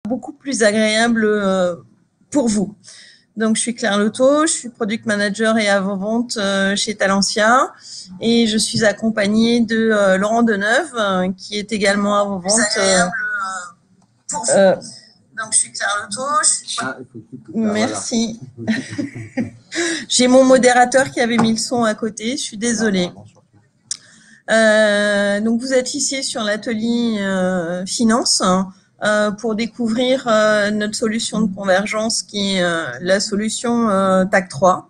beaucoup plus agréable pour vous. Donc, je suis Claire Loto, je suis Product Manager et avant-vente chez Talentia et je suis accompagnée de Laurent Deneuve, qui est également avant-vente. Donc, je suis Claire Loto. Merci. J'ai mon modérateur qui avait mis le son à côté, je suis désolée. Donc, vous êtes ici sur l'atelier finance pour découvrir notre solution de convergence qui est la solution TAC3.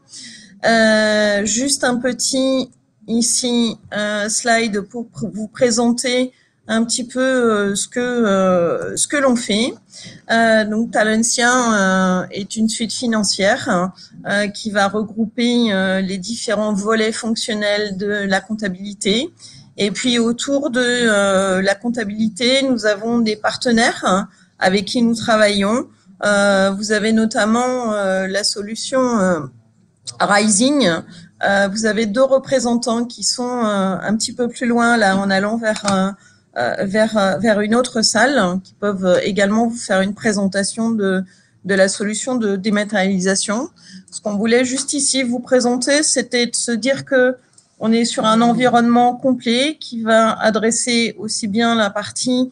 Juste un petit ici slide pour vous présenter un petit peu ce que l'on fait. Donc Talentia est une suite financière qui va regrouper les différents volets fonctionnels de la comptabilité. Et puis autour de la comptabilité, nous avons des partenaires avec qui nous travaillons. Vous avez notamment la solution Rising. Vous avez 2 représentants qui sont un petit peu plus loin là en allant vers une autre salle qui peuvent également vous faire une présentation de la solution de dématérialisation. Ce qu'on voulait juste ici vous présenter, c'était de se dire que on est sur un environnement complet qui va adresser aussi bien la partie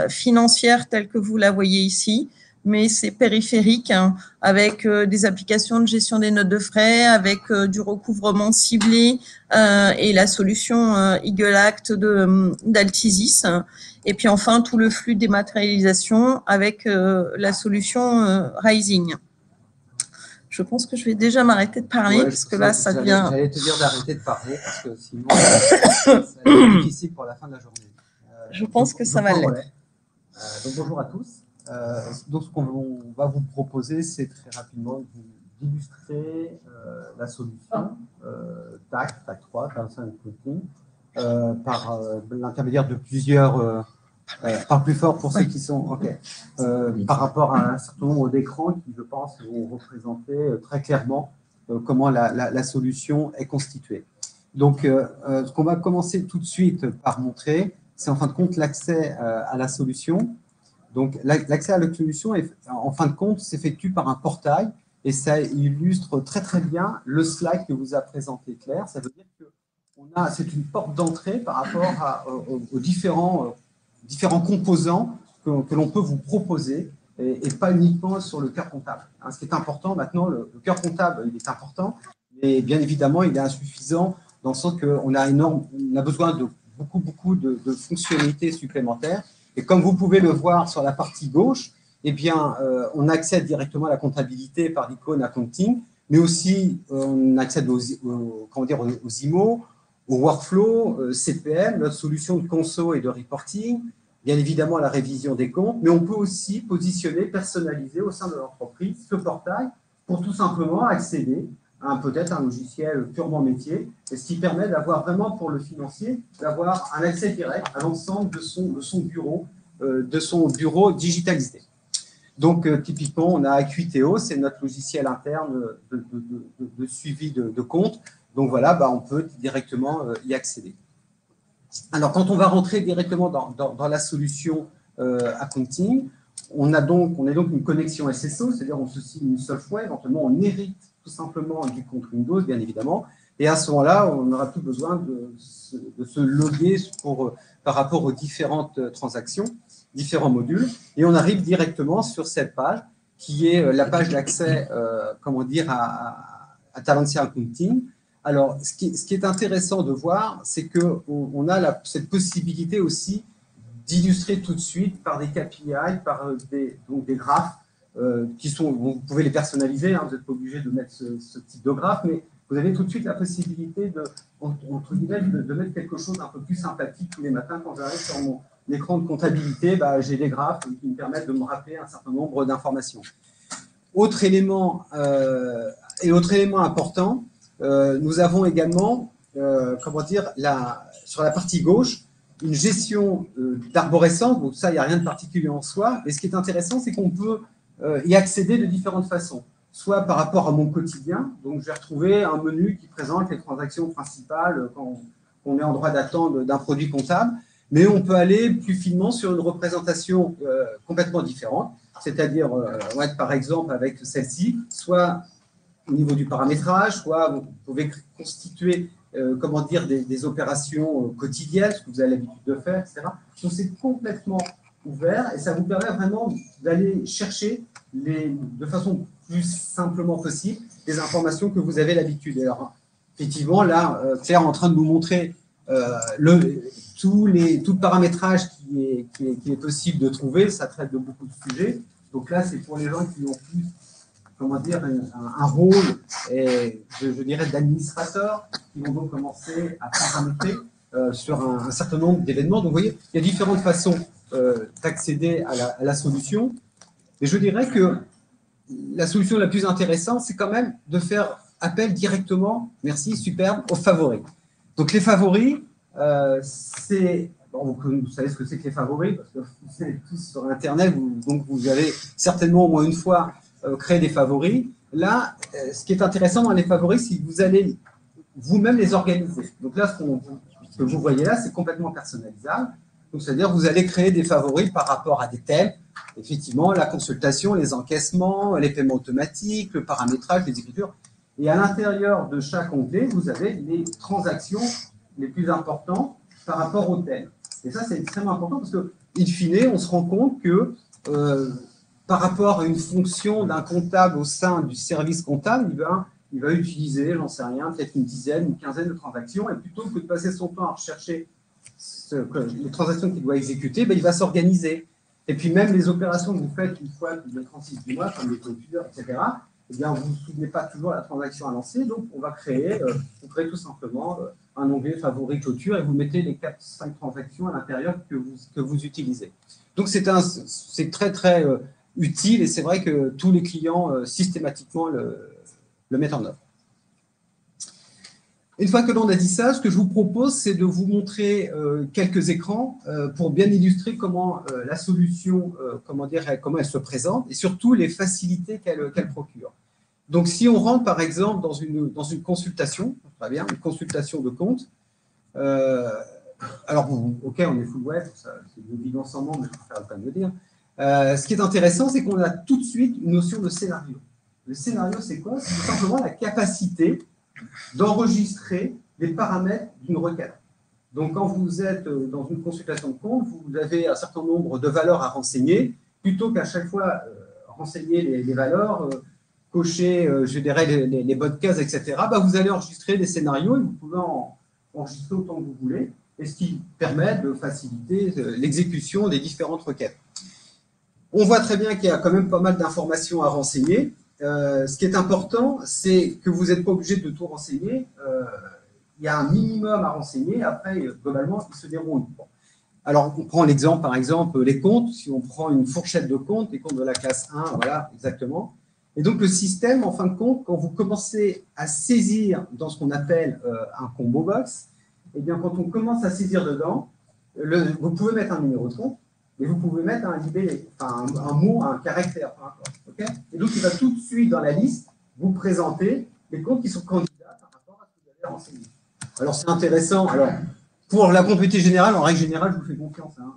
financière telle que vous la voyez ici, mais c'est périphérique avec des applications de gestion des notes de frais, avec du recouvrement ciblé et la solution Eagle Act d'Altisis. Et puis enfin, tout le flux de dématérialisation avec la solution Rising. Je pense que je vais déjà m'arrêter de parler parce que là, ça devient… J'allais te dire d'arrêter de parler parce que sinon, ça va être difficile pour la fin de la journée. Je pense que ça va l'être. Donc bonjour à tous. Donc ce qu'on va vous proposer, c'est très rapidement d'illustrer la solution TAC3, Talentia Consulting, par l'intermédiaire de plusieurs… Parle plus fort pour ceux qui sont… OK. Par rapport à un certain nombre d'écrans qui, je pense, vont représenter très clairement comment la solution est constituée. Donc, ce qu'on va commencer tout de suite par montrer, c'est en fin de compte l'accès à la solution. Donc, l'accès à la solution, en fin de compte, s'effectue par un portail et ça illustre très, très bien le slide que vous a présenté Claire. Ça veut dire que c'est une porte d'entrée par rapport aux différents composants que l'on peut vous proposer et pas uniquement sur le cœur comptable. Ce qui est important maintenant, le cœur comptable, il est important, mais bien évidemment, il est insuffisant dans le sens qu'on a besoin de beaucoup de fonctionnalités supplémentaires. Et comme vous pouvez le voir sur la partie gauche, eh bien, on accède directement à la comptabilité par l'icône Accounting, mais aussi on accède aux IMO, au workflow, CPM, notre solution de conso et de reporting, bien évidemment à la révision des comptes, mais on peut aussi positionner, personnaliser au sein de l'entreprise ce portail pour tout simplement accéder à peut-être un logiciel purement métier, et ce qui permet d'avoir vraiment pour le financier, d'avoir un accès direct à l'ensemble de son bureau digitalisé. Donc, typiquement, on a Acuiteo, c'est notre logiciel interne de suivi de compte. Donc voilà, on peut directement y accéder. Alors, quand on va rentrer directement dans la solution Accounting, on est donc une connexion SSO, c'est-à-dire on se signe une seule fois, éventuellement on hérite tout simplement du compte Windows, bien évidemment, et à ce moment-là, on n'aura plus besoin de se loguer par rapport aux différentes transactions, différents modules, et on arrive directement sur cette page qui est la page d'accès, à Talentia Accounting. Alors, ce qui est intéressant de voir, c'est qu'on a cette possibilité aussi d'illustrer tout de suite par des KPI, par des graphes qui sont… Vous pouvez les personnaliser, vous n'êtes pas obligé de mettre ce type de graphe, mais vous avez tout de suite la possibilité de mettre quelque chose d'un peu plus sympathique tous les matins. Quand j'arrive sur mon écran de comptabilité, j'ai des graphes qui me permettent de me rappeler un certain nombre d'informations. Autre élément important, nous avons également, sur la partie gauche, une gestion d'arborescence. Donc ça, il n'y a rien de particulier en soi. Mais ce qui est intéressant, c'est qu'on peut y accéder de différentes façons. Soit par rapport à mon quotidien. Donc, je vais retrouver un menu qui présente les transactions principales quand on est en droit d'attente d'un produit comptable. Mais on peut aller plus finement sur une représentation complètement différente. c'est-à-dire, on va être par exemple avec celle-ci, soit au niveau du paramétrage, soit vous pouvez constituer comment dire, des opérations quotidiennes, ce que vous avez l'habitude de faire, etc. Donc c'est complètement ouvert et ça vous permet vraiment d'aller chercher de façon plus simplement possible les informations que vous avez l'habitude. Alors, effectivement, là, Claire est en train de nous montrer tout le paramétrage qui est possible de trouver. Ça traite de beaucoup de sujets. Donc là, c'est pour les gens qui ont plus, comment dire, un rôle, je dirais, d'administrateur, qui vont donc commencer à paramétrer sur un certain nombre d'événements. Donc, vous voyez, il y a différentes façons d'accéder à la solution. Et je dirais que la solution la plus intéressante, c'est quand même de faire appel directement, merci, superbe, aux favoris. Donc, les favoris, c'est... Bon, vous savez ce que c'est que les favoris, parce que vous êtes tous sur Internet, donc vous avez certainement au moins une fois créé des favoris. Là, ce qui est intéressant dans les favoris, c'est que vous allez vous-même les organiser. Donc là, ce que vous voyez là, c'est complètement personnalisable. Donc, c'est-à-dire que vous allez créer des favoris par rapport à des thèmes. Effectivement, la consultation, les encaissements, les paiements automatiques, le paramétrage, les écritures. Et à l'intérieur de chaque onglet, vous avez les transactions les plus importantes par rapport au thème. Et ça, c'est extrêmement important parce que, in fine, on se rend compte que par rapport à une fonction d'un comptable au sein du service comptable, il va utiliser, j'en sais rien, peut-être une dizaine, une quinzaine de transactions, et plutôt que de passer son temps à rechercher les transactions qu'il doit exécuter, ben, il va s'organiser. Et puis même les opérations que vous faites une fois tous les 36 du mois, comme les clôtures, etc., eh bien, vous ne vous souvenez pas toujours de la transaction à lancer, donc on va créer, vous créez tout simplement un onglet favori clôture et vous mettez les 4-5 transactions à l'intérieur que vous utilisez. Donc c'est très très utile et c'est vrai que tous les clients systématiquement le mettent en œuvre. Une fois que l'on a dit ça, ce que je vous propose, c'est de vous montrer quelques écrans pour bien illustrer comment la solution, comment elle se présente et surtout les facilités qu'elle procure. Donc, si on rentre par exemple dans une consultation, très bien, une consultation de compte, alors ok, on est full web, c'est évident sans nom, mais je préfère pas me le dire. Ce qui est intéressant, c'est qu'on a tout de suite une notion de scénario. Le scénario, c'est quoi? C'est tout simplement la capacité d'enregistrer les paramètres d'une requête. Donc, quand vous êtes dans une consultation de compte, vous avez un certain nombre de valeurs à renseigner, plutôt qu'à chaque fois renseigner les valeurs, cocher, je dirais, les bonnes cases, etc., bah, vous allez enregistrer des scénarios et vous pouvez enregistrer autant que vous voulez, et ce qui permet de faciliter l'exécution des différentes requêtes. On voit très bien qu'il y a quand même pas mal d'informations à renseigner. Ce qui est important, c'est que vous n'êtes pas obligé de tout renseigner. Il y a un minimum à renseigner. Après, globalement, il se déroule. Bon. Alors, on prend l'exemple, par exemple, les comptes. Si on prend une fourchette de comptes, les comptes de la classe 1, voilà, exactement. Et donc, le système, en fin de compte, quand vous commencez à saisir dans ce qu'on appelle un combo box, eh bien, quand on commence à saisir dedans, vous pouvez mettre un numéro de compte, et vous pouvez mettre un libellé, enfin un mot, un caractère. Okay, et donc, il va tout de suite dans la liste vous présenter les comptes qui sont candidats par rapport à ce que vous avez renseigné. Alors, c'est intéressant. Alors, pour la complétude générale, en règle générale, je vous fais confiance. Hein.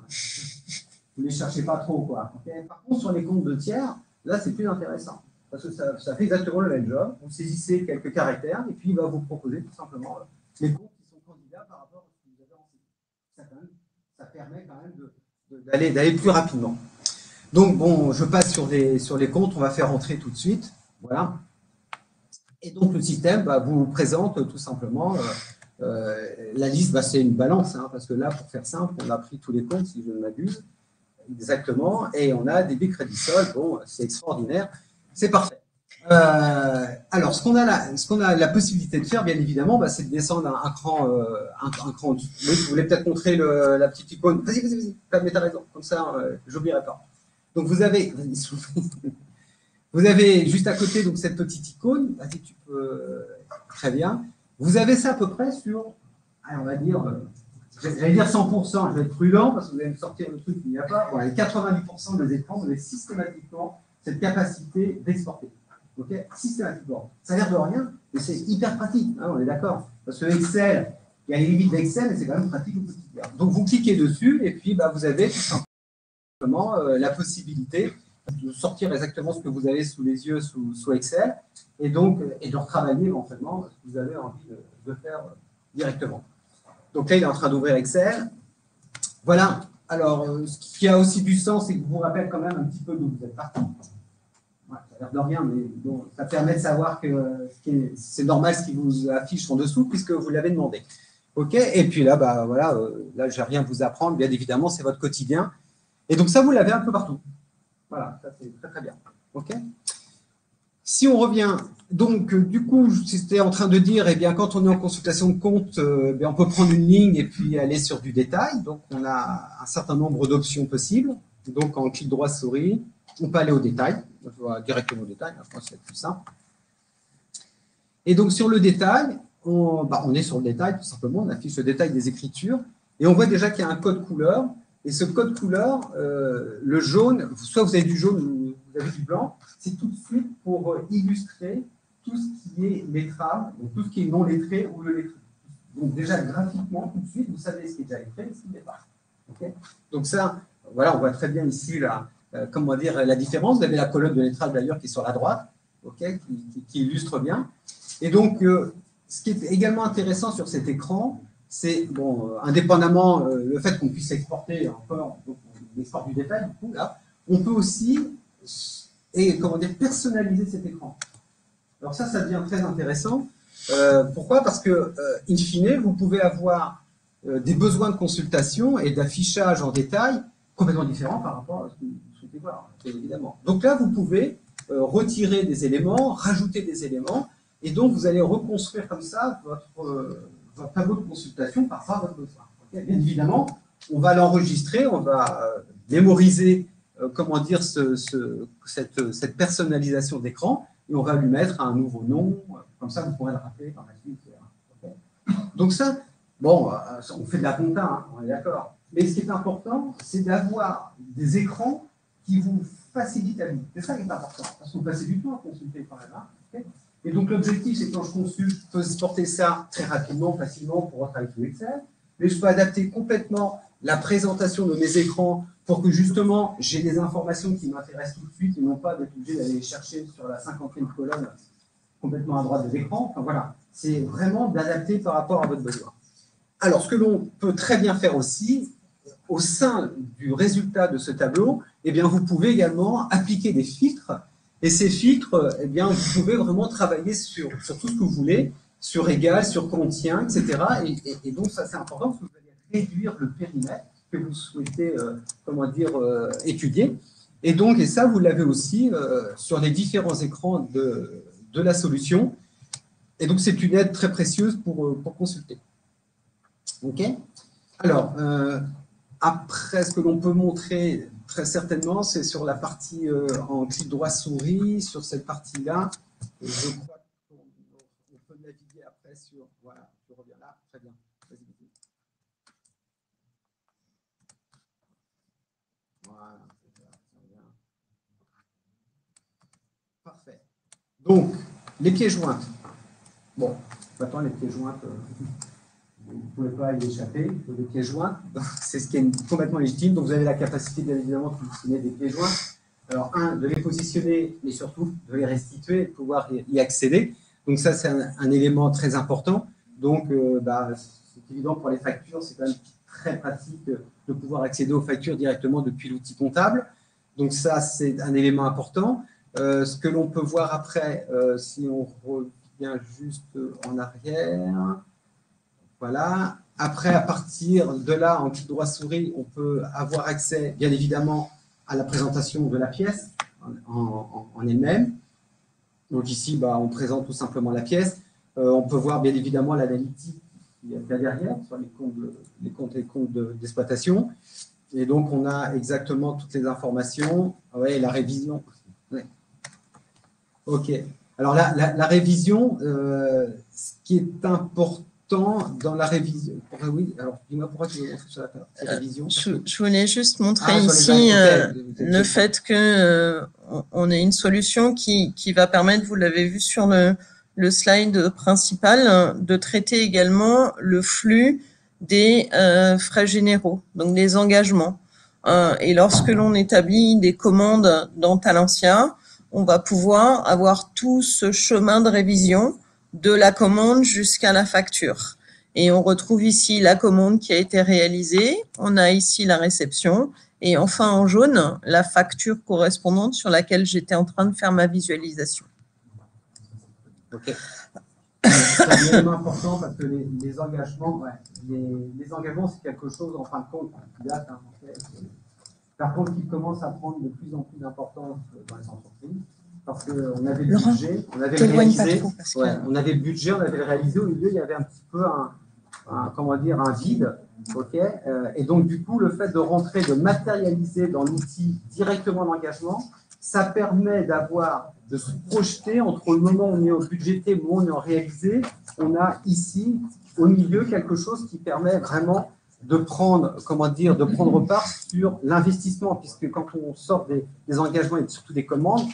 Vous ne les cherchez pas trop, quoi. Okay, par contre, sur les comptes de tiers, là, c'est plus intéressant. Parce que ça fait exactement le même job. Vous saisissez quelques caractères et puis il va vous proposer tout simplement les comptes qui sont candidats par rapport à ce que vous avez renseigné. Ça permet quand même d'aller plus rapidement. Donc, bon, je passe sur les comptes, on va faire entrer tout de suite. Voilà. Et donc, le système vous présente tout simplement la liste, c'est une balance, hein, parce que là, pour faire simple, on a pris tous les comptes, si je ne m'abuse, exactement, et on a débit crédit solde, bon, c'est extraordinaire. C'est parfait. Alors, ce qu'on a la possibilité de faire, bien évidemment, c'est de descendre un cran. Oui, vous voulez peut-être montrer la petite icône. Vas-y, mais t'as raison. Comme ça, j'oublierai pas. Donc, vous avez juste à côté donc cette petite icône. Vas-y, tu peux. Très bien. Vous avez ça à peu près sur, on va dire, j'allais dire 100%. Je vais être prudent parce que vous allez me sortir le truc qu'il n'y a pas. Bon, les 90% des écrans, vous avez systématiquement cette capacité d'exporter. Okay, systématiquement. Ça a l'air de rien, mais c'est hyper pratique, hein, on est d'accord. Parce que Excel, il y a les limites d'Excel, mais c'est quand même pratique au quotidien. Donc vous cliquez dessus et puis vous avez tout simplement la possibilité de sortir exactement ce que vous avez sous les yeux sous Excel, et donc et de retravailler éventuellement ce que vous avez envie de faire directement. Donc là, il est en train d'ouvrir Excel. Voilà. Alors, ce qui a aussi du sens, c'est que je vous rappelle quand même un petit peu d'où vous êtes parti. Ouais, ça a l'air de rien, mais bon, ça permet de savoir que c'est normal ce qui vous affiche en dessous, puisque vous l'avez demandé. OK. Et puis là, bah, voilà, là, je n'ai rien à vous apprendre. Bien évidemment, c'est votre quotidien. Et donc, ça, vous l'avez un peu partout. Voilà, ça, c'est très, très bien. OK. Si on revient, donc, du coup, j'étais en train de dire, eh bien, quand on est en consultation de compte, on peut prendre une ligne et puis aller sur du détail. Donc, on a un certain nombre d'options possibles. Donc, en clic droit souris, on peut aller au détail. Directement au détail, je pense que c'est plus simple. Et donc, sur le détail, on est sur le détail, tout simplement. On affiche le détail des écritures. Et on voit déjà qu'il y a un code couleur. Et ce code couleur, le jaune, soit vous avez du jaune ou vous avez du blanc, c'est tout de suite pour illustrer tout ce qui est lettrable, donc tout ce qui est non lettré ou le lettré. Donc déjà, graphiquement, tout de suite, vous savez ce qui est déjà lettré et ce qui n'est pas. Okay, donc ça, voilà, on voit très bien ici comment dire, la différence. Vous avez la colonne de lettrage d'ailleurs qui est sur la droite, okay, qui illustre bien. Et donc, ce qui est également intéressant sur cet écran, c'est, bon, indépendamment le fait qu'on puisse exporter encore, donc on exporte du détail, du coup, là, on peut aussi comment dire, personnaliser cet écran. Alors ça devient très intéressant. Pourquoi? Parce que, in fine, vous pouvez avoir des besoins de consultation et d'affichage en détail complètement différents par rapport à ce que vous souhaitez voir, évidemment. Donc là, vous pouvez retirer des éléments, rajouter des éléments, et donc vous allez reconstruire comme ça votre tableau de consultation par rapport à votre besoin. Okay, bien évidemment, on va l'enregistrer, on va mémoriser comment dire, cette personnalisation d'écran, et on va lui mettre un nouveau nom, comme ça vous pourrez le rappeler par la suite. Okay. Donc ça, bon, on fait de la compta, hein, on est d'accord. Mais ce qui est important, c'est d'avoir des écrans qui vous facilitent la vie. C'est ça qui est important, parce qu'on passe du temps à consulter quand même. Hein, okay. Et donc l'objectif, c'est que quand je consulte, je peux exporter ça très rapidement, facilement pour retravailler sous Excel, mais je peux adapter complètement la présentation de mes écrans pour que justement j'ai des informations qui m'intéressent tout de suite et non pas d'être obligé d'aller les chercher sur la 50e colonne complètement à droite de l'écran. Enfin voilà, c'est vraiment d'adapter par rapport à votre besoin. Alors ce que l'on peut très bien faire aussi, au sein du résultat de ce tableau, eh bien, vous pouvez également appliquer des filtres. Et ces filtres, eh bien, vous pouvez vraiment travailler sur tout ce que vous voulez, sur égal, sur contient, etc. Et donc ça c'est important parce que vous allez réduire le périmètre que vous souhaitez, comment dire, étudier. Et donc, et ça, vous l'avez aussi sur les différents écrans de la solution. Et donc, c'est une aide très précieuse pour consulter. OK? Alors, après, ce que l'on peut montrer très certainement, c'est sur la partie en clic droit souris, sur cette partie-là. Je crois qu'on peut naviguer après sur... Voilà, je reviens là. Très bien. Vas-y. Voilà, parfait. Donc, les pieds jointes. Bon, maintenant les pieds jointes, vous ne pouvez pas y échapper. Les pieds joints, c'est ce qui est complètement légitime. Donc, vous avez la capacité, bien évidemment, de positionner des pieds joints. Alors, de les positionner, mais surtout de les restituer et de pouvoir y accéder. Donc, ça, c'est un élément très important. Donc, c'est évident pour les factures, c'est quand même très pratique de pouvoir accéder aux factures directement depuis l'outil comptable. Donc ça, c'est un élément important. Ce que l'on peut voir après, si on revient juste en arrière, voilà. Après, à partir de là, en clic droit souris, on peut avoir accès, bien évidemment, à la présentation de la pièce en elle-même. Donc ici, on présente tout simplement la pièce. On peut voir, bien évidemment, l'analytique qu'il y a derrière, sur les comptes d'exploitation. Et donc, on a exactement toutes les informations. Ouais, la révision. Ouais. OK. Alors, la révision, ce qui est important dans la révision. Oui, alors, dis-moi pourquoi tu veux montrer sur la révision. Je voulais juste montrer ici le fait que on a une solution qui va permettre, vous l'avez vu sur le slide principal, de traiter également le flux des frais généraux, donc des engagements. Et lorsque l'on établit des commandes dans Talentia, on va pouvoir avoir tout ce chemin de révision de la commande jusqu'à la facture. Et on retrouve ici la commande qui a été réalisée, on a ici la réception, et enfin en jaune, la facture correspondante sur laquelle j'étais en train de faire ma visualisation. Ok. C'est un élément important parce que les engagements, les engagements, c'est quelque chose, en fin de compte, qui date, hein, par contre, qui commence à prendre de plus en plus d'importance dans les entreprises. Parce qu'on avait le budget, on avait le réalisé, on avait le budget, on avait le réalisé, au milieu, il y avait un petit peu comment dire, un vide. Okay, et donc, du coup, le fait de rentrer, de matérialiser dans l'outil directement l'engagement, ça permet de se projeter entre le moment où on est en budgété et le moment où on est en réalisé. On a ici, au milieu, quelque chose qui permet vraiment de prendre, comment dire, de prendre part sur l'investissement, puisque quand on sort des engagements et surtout des commandes,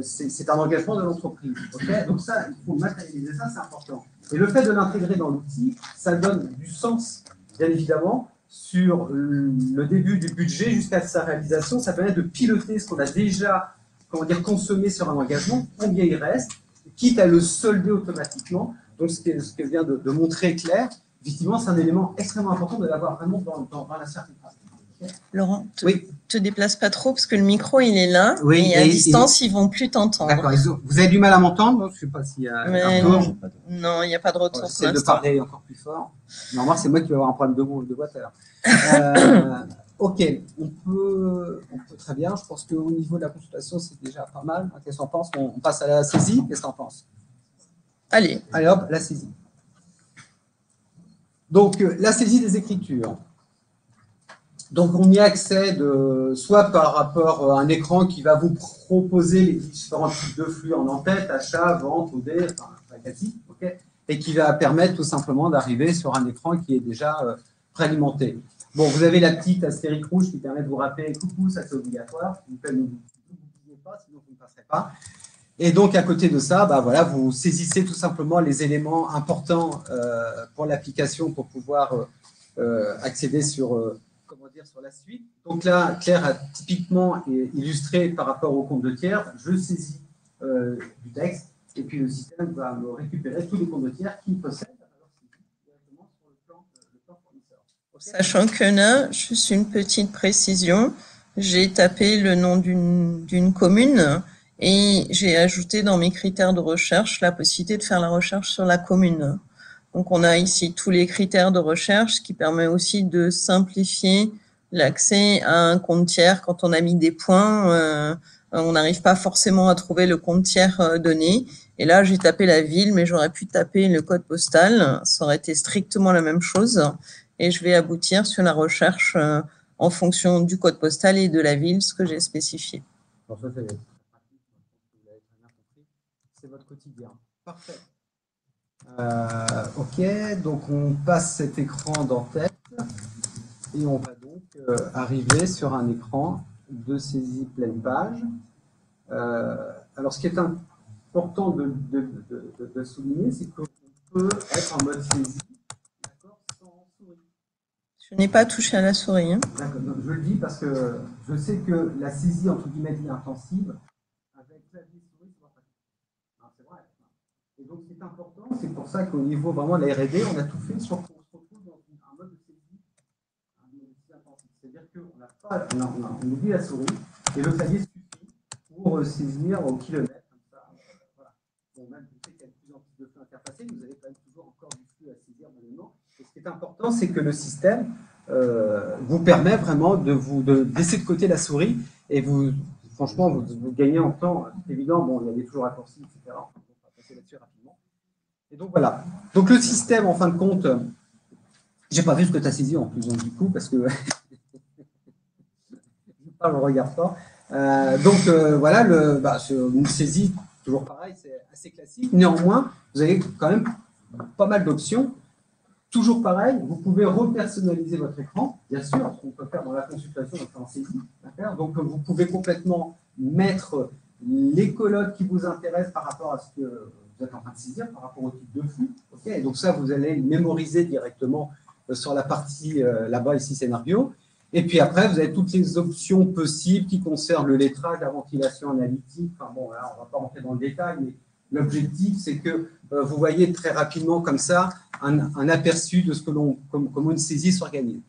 c'est un engagement de l'entreprise. Okay, donc ça, il faut matérialiser ça, c'est important. Et le fait de l'intégrer dans l'outil, ça donne du sens, bien évidemment, sur le début du budget jusqu'à sa réalisation. Ça permet de piloter ce qu'on a déjà, comment dire, consommé sur un engagement, combien il reste, quitte à le solder automatiquement. Donc, ce que vient de montrer Claire, effectivement, c'est un élément extrêmement important de l'avoir vraiment dans la certification. Okay. Laurent, te déplace pas trop parce que le micro, il est là, et à distance, ils vont plus t'entendre. D'accord. Vous avez du mal à m'entendre? Je ne sais pas s'il y a un retour. Non, il n'y a pas de retour. J'essaie de parler encore plus fort. Normalement, c'est moi qui vais avoir un problème de voix tout à l'heure. Ok, on peut très bien. Je pense qu'au niveau de la consultation, c'est déjà pas mal. Qu'est-ce qu'on pense? On passe à la saisie. Qu'est-ce qu'on pense? Allez, hop, la saisie. Donc, la saisie des écritures. Donc, on y accède soit par rapport à un écran qui va vous proposer les différents types de flux en en-tête, achat, vente, OD, enfin, quasi, okay, et qui va permettre tout simplement d'arriver sur un écran qui est déjà préalimenté. Bon, vous avez la petite astérique rouge qui permet de vous rappeler « Coucou, ça c'est obligatoire ». Vous ne l'oubliez pas, sinon vous ne passerez pas. Et donc, à côté de ça, bah, voilà, vous saisissez tout simplement les éléments importants pour l'application pour pouvoir accéder sur, sur la suite. Donc là, Claire a typiquement illustré par rapport au compte de tiers. Je saisis du texte et puis le système va me récupérer tous les comptes de tiers qu'il possède directement sur le plan fournisseur. Okay. Sachant que là, juste une petite précision, j'ai tapé le nom d'une commune et j'ai ajouté dans mes critères de recherche la possibilité de faire la recherche sur la commune. Donc on a ici tous les critères de recherche, ce qui permet aussi de simplifier l'accès à un compte tiers. Quand on a mis des points, on n'arrive pas forcément à trouver le compte tiers donné. Et là, j'ai tapé la ville, mais j'aurais pu taper le code postal. Ça aurait été strictement la même chose. Et je vais aboutir sur la recherche en fonction du code postal et de la ville, ce que j'ai spécifié. Bon, ça, c'est pratique. Vous l'avez très bien compris. C'est votre quotidien. Parfait. Ok, donc on passe cet écran d'en-tête et on va donc arriver sur un écran de saisie pleine page. Alors, ce qui est important de souligner, c'est qu'on peut être en mode saisie, d'accord, sans souris. Je n'ai pas touché à la souris. Hein. D'accord, je le dis parce que je sais que la saisie entre guillemets intensive avec clavier souris, c'est pas pratique. C'est vrai. Et donc, c'est important, c'est pour ça qu'au niveau vraiment de la R&D, on a tout fait sur qu'on se retrouve dans un mode de saisie intensif. C'est-à-dire qu'on oublie la souris et le clavier suffit pour saisir au kilomètre. Comme ça, voilà. Bon, même si vous savez qu'il y a de plus en plus de flux interfacés, vous avez quand même toujours encore du flux à saisir manuellement. Et ce qui est important, c'est que le système vous permet vraiment de laisser de côté la souris et franchement, vous gagnez en temps. C'est évident, bon, il y a des toujours raccourcis, etc. Là-dessus rapidement. Et donc voilà. Donc le système, en fin de compte, j'ai pas vu ce que tu as saisi en plus, donc, du coup, parce que je parle, je regarde pas. Voilà, une saisie, toujours pareil, c'est assez classique. Néanmoins, vous avez quand même pas mal d'options. Toujours pareil, vous pouvez repersonnaliser votre écran, bien sûr, ce qu'on peut faire dans la consultation, en saisie. Donc vous pouvez complètement mettre les colonnes qui vous intéressent par rapport à ce que vous êtes en train de saisir, par rapport au type de flux. Okay, donc ça, vous allez le mémoriser directement sur la partie là-bas, ici, scénario. Et puis après, vous avez toutes les options possibles qui concernent le lettrage, la ventilation analytique. Enfin bon, là, on ne va pas rentrer dans le détail, mais l'objectif, c'est que vous voyez très rapidement comme ça un aperçu de ce que comment une saisie s'organise.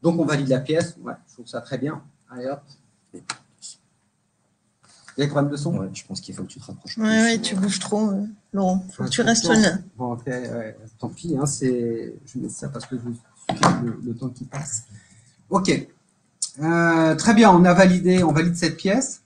Donc, on valide la pièce. Ouais, je trouve ça très bien. Allez, hop. Il y a des problèmes de son? Ouais, je pense qu'il faut que tu te rapproches plus. Oui, tu bouges trop, Laurent. Il faut que tu restes là. Bon, ok, ouais, tant pis. Hein, je mets ça parce que je suis le temps qui passe. Ok. Très bien, on valide cette pièce.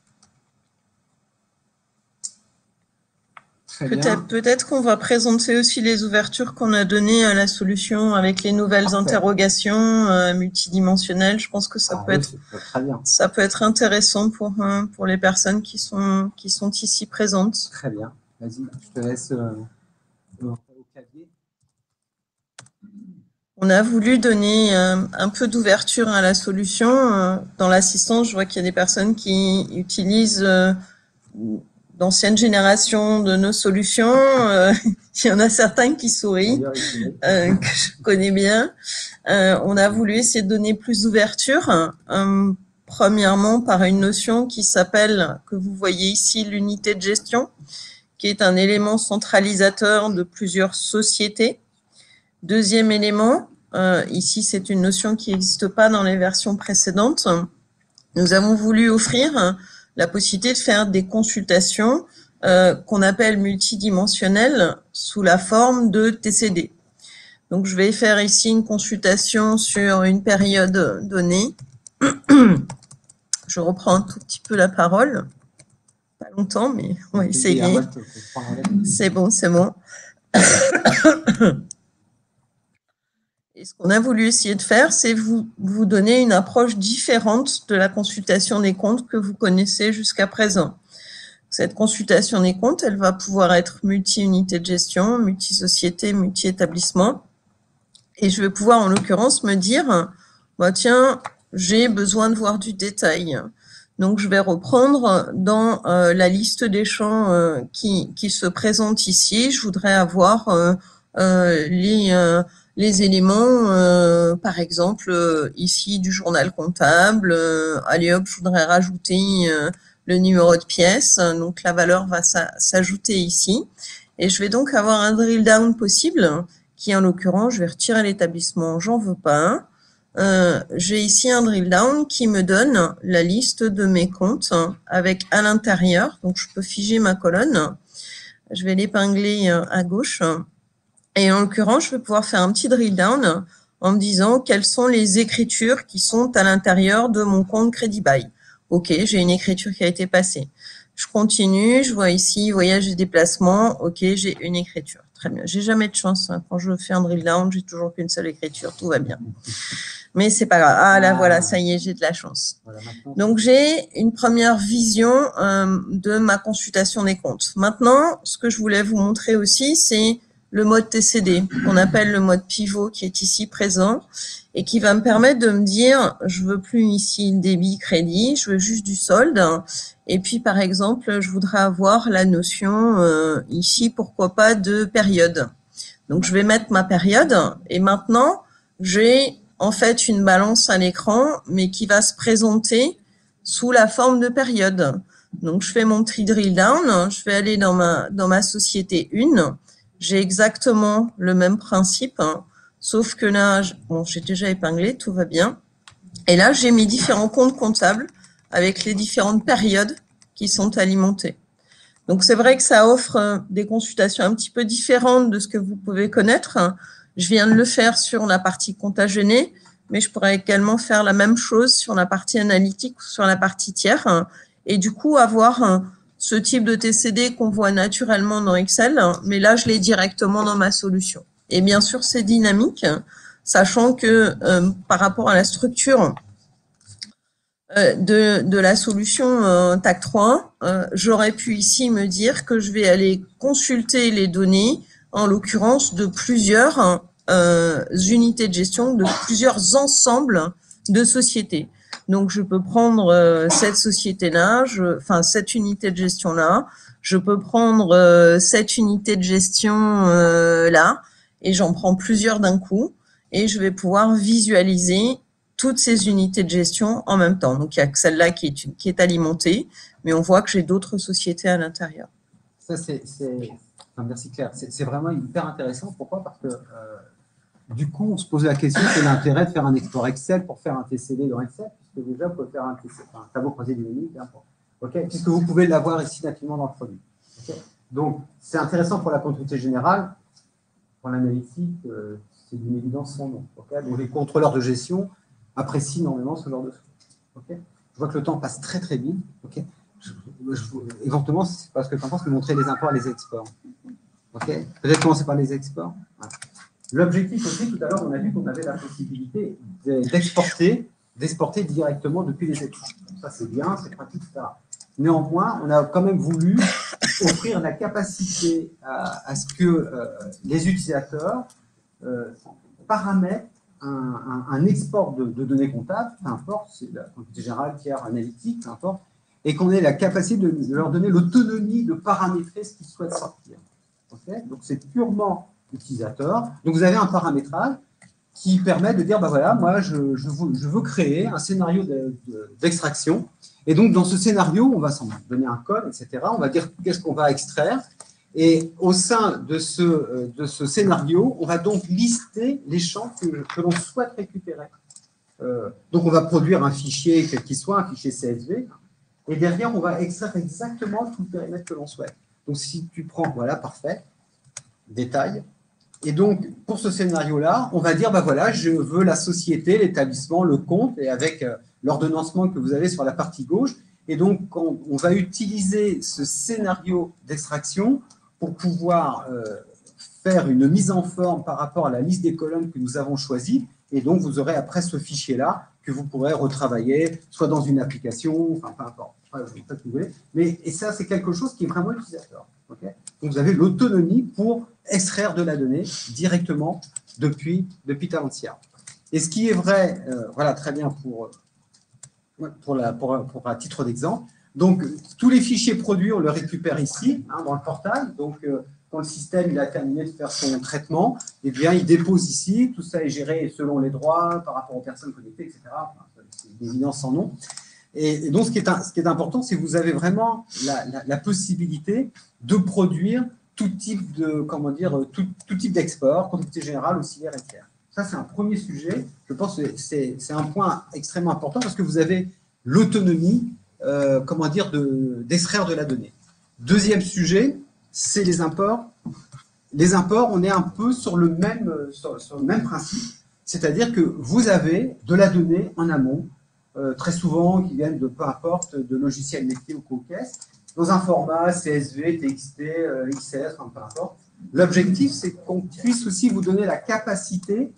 Peut-être qu'on va présenter aussi les ouvertures qu'on a données à la solution avec les nouvelles interrogations multidimensionnelles. Je pense que ça peut être intéressant pour les personnes qui sont ici présentes. Très bien. Vas-y, je te laisse au clavier. On a voulu donner un peu d'ouverture à la solution. Dans l'assistance, je vois qu'il y a des personnes qui utilisent d'anciennes générations de nos solutions. Il y en a certains qui sourient, que je connais bien. On a voulu essayer de donner plus d'ouverture, premièrement par une notion qui s'appelle, que vous voyez ici, l'unité de gestion, qui est un élément centralisateur de plusieurs sociétés. Deuxième élément, ici c'est une notion qui n'existe pas dans les versions précédentes. Nous avons voulu offrir la possibilité de faire des consultations qu'on appelle multidimensionnelles sous la forme de TCD. Donc, je vais faire ici une consultation sur une période donnée. Je reprends un tout petit peu la parole. Pas longtemps, mais on va essayer. C'est bon, c'est bon. Et ce qu'on a voulu essayer de faire, c'est vous donner une approche différente de la consultation des comptes que vous connaissez jusqu'à présent. Cette consultation des comptes, elle va pouvoir être multi-unité de gestion, multi-société, multi-établissement. Et je vais pouvoir, en l'occurrence, me dire, bah, tiens, j'ai besoin de voir du détail. Donc, je vais reprendre dans la liste des champs qui se présentent ici. Je voudrais avoir les éléments, par exemple, ici du journal comptable. Allez hop, je voudrais rajouter le numéro de pièce. Donc, la valeur va s'ajouter ici. Et je vais donc avoir un drill down possible qui, en l'occurrence, je vais retirer l'établissement, j'en veux pas. J'ai ici un drill down qui me donne la liste de mes comptes avec à l'intérieur. Donc, je peux figer ma colonne. Je vais l'épingler à gauche. Et en l'occurrence, je vais pouvoir faire un petit drill down en me disant quelles sont les écritures qui sont à l'intérieur de mon compte Crédit Bail. Ok, j'ai une écriture qui a été passée. Je continue, je vois ici voyage et déplacement. Ok, j'ai une écriture. Très bien. J'ai jamais de chance. Quand je fais un drill down, j'ai toujours qu'une seule écriture. Tout va bien. Mais c'est pas grave. Ah là, voilà, ça y est, j'ai de la chance. Voilà, donc, j'ai une première vision de ma consultation des comptes. Maintenant, ce que je voulais vous montrer aussi, c'est le mode TCD, qu'on appelle le mode pivot, qui est ici présent et qui va me permettre de me dire, je veux plus ici débit, crédit, je veux juste du solde. Et puis, par exemple, je voudrais avoir la notion ici, pourquoi pas, de période. Donc, je vais mettre ma période et maintenant, j'ai en fait une balance à l'écran, mais qui va se présenter sous la forme de période. Donc, je fais mon tri drill down, je vais aller dans ma société 1. J'ai exactement le même principe, hein, sauf que là, bon, j'ai déjà épinglé, tout va bien. Et là, j'ai mes différents comptes comptables avec les différentes périodes qui sont alimentées. Donc, c'est vrai que ça offre des consultations un petit peu différentes de ce que vous pouvez connaître. Je viens de le faire sur la partie compta gêné, mais je pourrais également faire la même chose sur la partie analytique ou sur la partie tiers. Et du coup, avoir ce type de TCD qu'on voit naturellement dans Excel, mais là, je l'ai directement dans ma solution. Et bien sûr, c'est dynamique, sachant que par rapport à la structure de la solution TAC 3, j'aurais pu ici me dire que je vais aller consulter les données, en l'occurrence de plusieurs unités de gestion, de plusieurs ensembles de sociétés. Donc, je peux prendre cette société-là, cette unité de gestion-là. Je peux prendre cette unité de gestion-là et j'en prends plusieurs d'un coup. Et je vais pouvoir visualiser toutes ces unités de gestion en même temps. Donc, il n'y a que celle-là qui est alimentée, mais on voit que j'ai d'autres sociétés à l'intérieur. Ça, merci Claire. C'est vraiment hyper intéressant. Pourquoi? Parce que du coup, on se pose la question, c'est l'intérêt de faire un export Excel pour faire un TCD dans Excel, puisque déjà, vous pouvez faire un tableau croisé dynamique, puisque vous pouvez l'avoir ici nativement dans le produit. Okay. Donc, c'est intéressant pour la comptabilité générale. Pour l'analytique, c'est d'une évidence sans nom. Okay. Donc, les contrôleurs de gestion apprécient énormément ce genre de choses. Okay. Je vois que le temps passe très très vite. Okay. Éventuellement, c'est parce que tu en penses que montrer les imports et les exports. Okay. Peut-être commencer par les exports. Voilà. L'objectif aussi, tout à l'heure, on a vu qu'on avait la possibilité d'exporter directement depuis les exports. Ça, c'est bien, c'est pratique, etc. Néanmoins, on a quand même voulu offrir la capacité à ce que les utilisateurs paramètrent un export de données comptables, peu importe, c'est la comptabilité générale, tiers, analytique, peu importe, et qu'on ait la capacité de leur donner l'autonomie de paramétrer ce qu'ils souhaitent sortir. Okay. Donc, c'est purement utilisateur. Donc, vous avez un paramétrage qui permet de dire, ben voilà, moi, je veux créer un scénario d'extraction. Et donc, dans ce scénario, on va s'en donner un code, etc. On va dire qu'est-ce qu'on va extraire. Et au sein de ce scénario, on va donc lister les champs que l'on souhaite récupérer. Donc, on va produire un fichier, quel qu'il soit, un fichier CSV. Et derrière, on va extraire exactement tout le périmètre que l'on souhaite. Donc, si tu prends, voilà, parfait, détail. Et donc, pour ce scénario-là, on va dire, ben voilà, je veux la société, l'établissement, le compte, et avec l'ordonnancement que vous avez sur la partie gauche. Et donc, on va utiliser ce scénario d'extraction pour pouvoir faire une mise en forme par rapport à la liste des colonnes que nous avons choisies. Et donc, vous aurez après ce fichier-là que vous pourrez retravailler, soit dans une application, enfin, peu importe. Pas que vous voulez. Mais, et ça, c'est quelque chose qui est vraiment utilisateur. Okay. Donc, vous avez l'autonomie pour extraire de la donnée directement depuis Talentia. Et ce qui est vrai, voilà, très bien à titre d'exemple. Donc, tous les fichiers produits, on les récupère ici, hein, dans le portail. Donc, quand le système il a terminé de faire son traitement, eh bien, il dépose ici. Tout ça est géré selon les droits, par rapport aux personnes connectées, etc. Enfin, c'est une évidence sans nom. Et donc, ce qui est important, c'est que vous avez vraiment la possibilité de produire tout type de, comment dire, tout type d'export, comptabilité générale, auxiliaire et tiers. Ça, c'est un premier sujet. Je pense que c'est un point extrêmement important parce que vous avez l'autonomie, comment dire, d'extraire de la donnée. Deuxième sujet, c'est les imports. Les imports, on est un peu sur le même principe, c'est-à-dire que vous avez de la donnée en amont, très souvent qui viennent de peu importe, de logiciels métiers ou co-caisse, dans un format CSV, TXT, XS, enfin, peu importe. L'objectif, c'est qu'on puisse aussi vous donner la capacité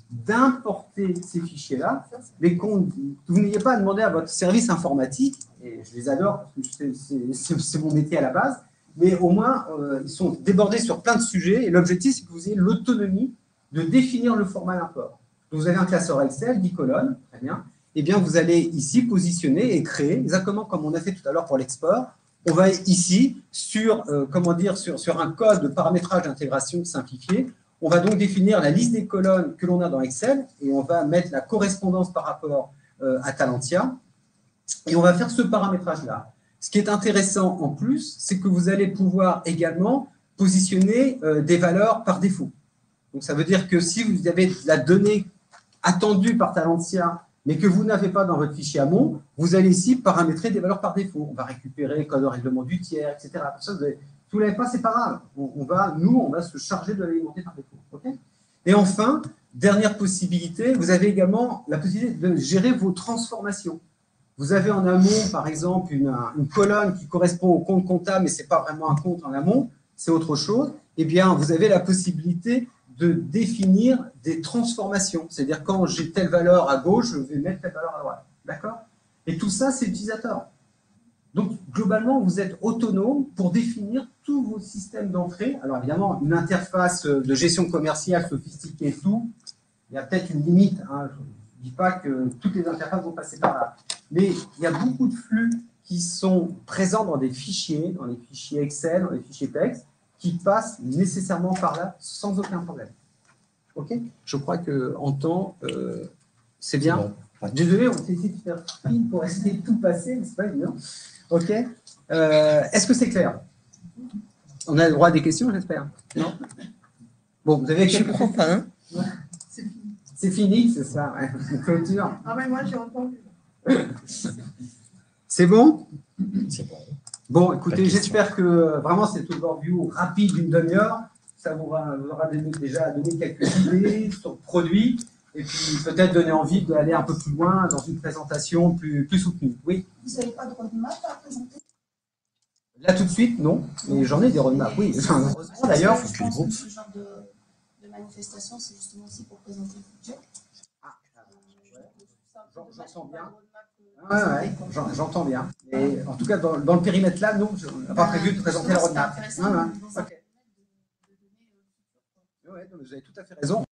d'importer ces fichiers-là, mais que vous n'ayez pas à demander à votre service informatique, et je les adore parce que c'est mon métier à la base, mais au moins, ils sont débordés sur plein de sujets, et l'objectif, c'est que vous ayez l'autonomie de définir le format d'import. Donc, vous avez un classeur Excel, 10 colonnes, très bien. Eh bien, vous allez ici positionner et créer, exactement comme on a fait tout à l'heure pour l'export. On va ici, sur un code de paramétrage d'intégration simplifié. On va donc définir la liste des colonnes que l'on a dans Excel et on va mettre la correspondance par rapport à Talentia. Et on va faire ce paramétrage-là. Ce qui est intéressant en plus, c'est que vous allez pouvoir également positionner des valeurs par défaut. Donc, ça veut dire que si vous avez la donnée attendue par Talentia, mais que vous n'avez pas dans votre fichier amont, vous allez ici paramétrer des valeurs par défaut. On va récupérer le code de règlement du tiers, etc. Ça, si vous ne l'avez pas, c'est pas grave. On va se charger de l'alimenter par défaut. Okay. Et enfin, dernière possibilité, vous avez également la possibilité de gérer vos transformations. Vous avez en amont, par exemple, une colonne qui correspond au compte comptable, mais ce n'est pas vraiment un compte en amont, c'est autre chose. Eh bien, vous avez la possibilité de définir des transformations. C'est-à-dire, quand j'ai telle valeur à gauche, je vais mettre telle valeur à droite. D'accord? Et tout ça, c'est utilisateur. Donc, globalement, vous êtes autonome pour définir tous vos systèmes d'entrée. Alors, évidemment, une interface de gestion commerciale sophistiquée et tout, il y a peut-être une limite. Hein. Je ne dis pas que toutes les interfaces vont passer par là. Mais il y a beaucoup de flux qui sont présents dans des fichiers, dans les fichiers Excel, dans les fichiers texte, qui passent nécessairement par là sans aucun problème. OK? Je crois qu'en temps, c'est bien. Bon. Désolé, on s'est essayé de faire fine pour essayer de tout passer, mais c'est pas évident. Ok. Est-ce que c'est clair? On a le droit à des questions, j'espère. Non? Bon, vous avez Je quelques crois pas. Hein. C'est fini, c'est ça, ouais. Une clôture. Ah mais moi j'ai entendu. C'est bon? C'est bon. Bon, écoutez, Pas de j'espère que vraiment cette overview rapide d'une demi-heure, ça vous aura déjà donné quelques idées sur le produit et puis peut-être donner envie d'aller un peu plus loin dans une présentation plus soutenue. Oui? Vous n'avez pas de roadmap à présenter? Là tout de suite, non, mais j'en ai des roadmaps, oui. Heureusement d'ailleurs. Je pense que ce genre de manifestation, c'est justement aussi pour présenter le futur. J'entends bien. Ouais, j'entends bien. Et en tout cas, dans le périmètre là, nous, on n'a pas prévu de présenter le roadmap. C'est intéressant. Ouais, vous avez tout à fait raison.